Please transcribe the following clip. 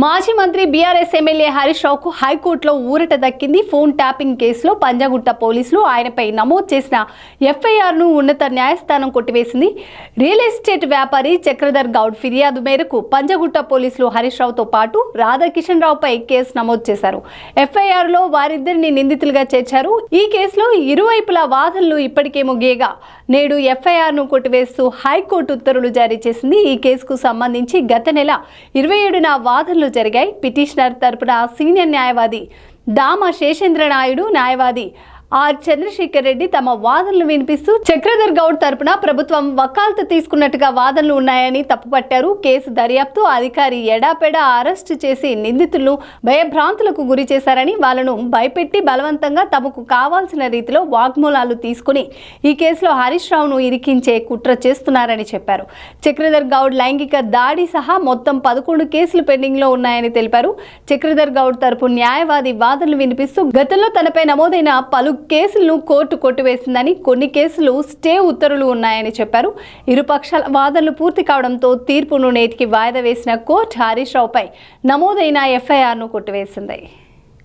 మాజీ మంత్రి BRS MLA Harish రావుకు హైకోర్టులో ఊరట దక్కింది. ఫోన్ ట్యాపింగ్ కేసులో పంజాగుట్ట పోలీసులు ఆయనపై నమోదు చేసిన ఎఫ్ఐఆర్ను ఉన్నత న్యాయస్థానం కొట్టివేసింది. రియల్ ఎస్టేట్ వ్యాపారి చక్రధర్ గౌడ్ ఫిర్యాదు మేరకు పంజాగుట్ట పోలీసులు హరీష్ రావుతో పాటు రాధాకిషన్ రావుపై కేసు నమోదు చేశారు. ఎఫ్ఐఆర్లో వారిద్దరిని నిందితులుగా చేర్చారు. ఈ కేసులో ఇరువైపుల వాదనలు ఇప్పటికే ముగియగా నేడు ఎఫ్ఐఆర్ను కొట్టివేస్తూ హైకోర్టు ఉత్తర్వులు జారీ చేసింది. ఈ కేసుకు సంబంధించి గత నెల 27న వాదనలు జరిగాయి. పిటిషనర్ తరపున సీనియర్ న్యాయవాది దామ శేషేంద్ర నాయుడు, న్యాయవాది ఆర్ చంద్రశేఖర్ రెడ్డి తమ వాదనలు వినిపిస్తూ చక్రధర్ గౌడ్ తరపున ప్రభుత్వం వకాల్తు తీసుకున్నట్టుగా వాదనలు ఉన్నాయని తప్పుపట్టారు. కేసు దర్యాప్తు అధికారి ఎడాపెడా అరెస్టు చేసి నిందితులను భయభ్రాంతులకు గురి చేశారని, వాళ్లను భయపెట్టి బలవంతంగా తమకు కావాల్సిన రీతిలో వాగ్మూలాలు తీసుకుని ఈ కేసులో హరీష్ రావును ఇరికించే కుట్ర చేస్తున్నారని చెప్పారు. చక్రధర్ గౌడ్ లైంగిక దాడి సహా మొత్తం 11 కేసులు పెండింగ్ లో ఉన్నాయని తెలిపారు. చక్రధర్ గౌడ్ తరపు న్యాయవాది వాదనలు వినిపిస్తూ గతంలో తనపై నమోదైన పలు కేసులను కోర్టు కొట్టివేసిందని, కొన్ని కేసులు స్టే ఉత్తర్వులు ఉన్నాయని చెప్పారు. ఇరుపక్షాల వాదనలు పూర్తి కావడంతో తీర్పును నేటికి వాయిదా వేసిన కోర్టు హరీష్ రావుపై నమోదైన ఎఫ్ఐఆర్ను కొట్టివేసింది.